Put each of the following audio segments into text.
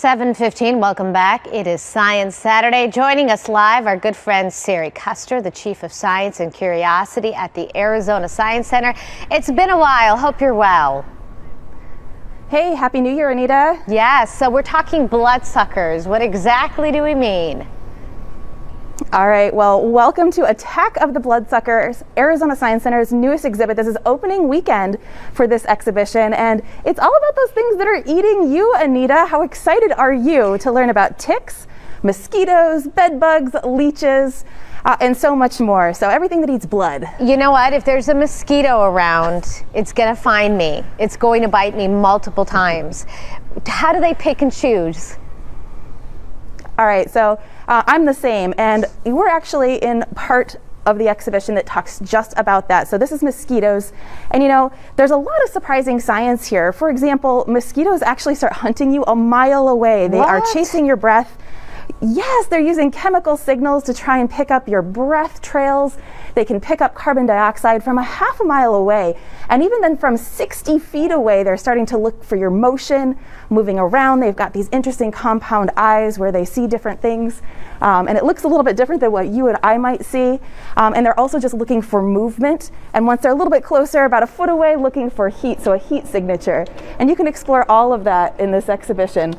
7:15, welcome back. It is Science Saturday. Joining us live, our good friend Sari Custer, the Chief of Science and Curiosity at the Arizona Science Center. It's been a while. Hope you're well. Hey, Happy New Year, Anita. Yes, so we're talking bloodsuckers. What exactly do we mean? All right, well, welcome to Attack of the Bloodsuckers, Arizona Science Center's newest exhibit. This is opening weekend for this exhibition, and it's all about those things that are eating you, Anita. How excited are you to learn about ticks, mosquitoes, bed bugs, leeches, and so much more? So everything that eats blood. You know what? If there's a mosquito around, it's going to find me. It's going to bite me multiple times. How do they pick and choose? All right, so I'm the same, and we're actually in part of the exhibition that talks just about that. So this is mosquitoes, and you know, there's a lot of surprising science here. For example, mosquitoes actually start hunting you a mile away. They are chasing your breath. Yes, they're using chemical signals to try and pick up your breath trails. They can pick up carbon dioxide from a half a mile away. And even then from 60 feet away, they're starting to look for your motion, moving around. They've got these interesting compound eyes where they see different things. And it looks a little bit different than what you and I might see. And they're also just looking for movement. And once they're a little bit closer, about a foot away, looking for heat, so a heat signature. And you can explore all of that in this exhibition.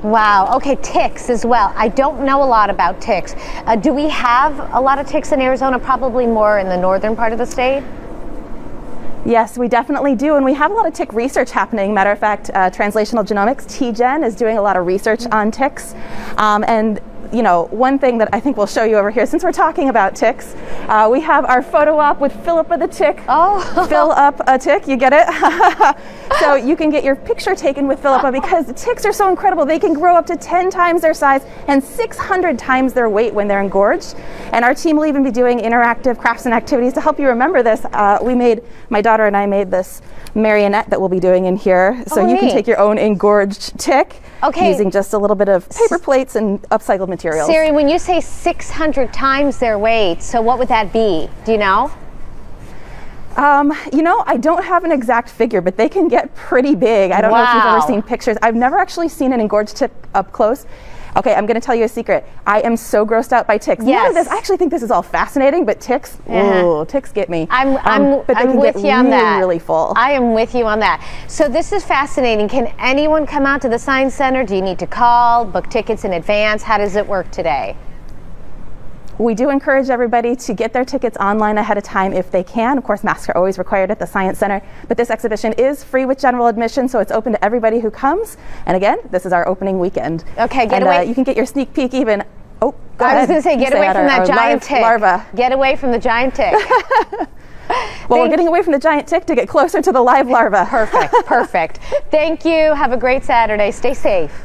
Wow. Okay, ticks as well. I don't know a lot about ticks. Do we have a lot of ticks in Arizona? Probably more in the northern part of the state? Yes, we definitely do, and we have a lot of tick research happening. Matter of fact, Translational Genomics, TGen, is doing a lot of research on ticks. And you know, one thing that I think we'll show you over here, since we're talking about ticks, we have our photo op with Philippa the tick. Oh. Fill up a tick, you get it? So you can get your picture taken with Philippa because ticks are so incredible. They can grow up to 10 times their size and 600 times their weight when they're engorged. And our team will even be doing interactive crafts and activities to help you remember this. My daughter and I made this marionette that we'll be doing in here. So you can take your own engorged tick using just a little bit of paper plates and upcycled materials. Sari, when you say 600 times their weight, so what would that be? Do you know? You know, I don't have an exact figure, but they can get pretty big. I don't know if you've ever seen pictures. I've never actually seen an engorged tick up close. Okay, I'm going to tell you a secret. I am so grossed out by ticks. Yes. None of this, I actually think this is all fascinating, but ticks, ooh, ticks get me. I'm with you on that. Really full. I am with you on that. So this is fascinating. Can anyone come out to the Science Center? Do you need to call, book tickets in advance? How does it work today? We do encourage everybody to get their tickets online ahead of time if they can. Of course, masks are always required at the Science Center, but this exhibition is free with general admission, so it's open to everybody who comes. And again, this is our opening weekend. Okay, get away. You can get your sneak peek even. Oh, go ahead. I was going to say, get away from that giant tick. Larva. Get away from the giant tick. Well, we're getting away from the giant tick to get closer to the live larva. Perfect, perfect. Thank you. Have a great Saturday. Stay safe.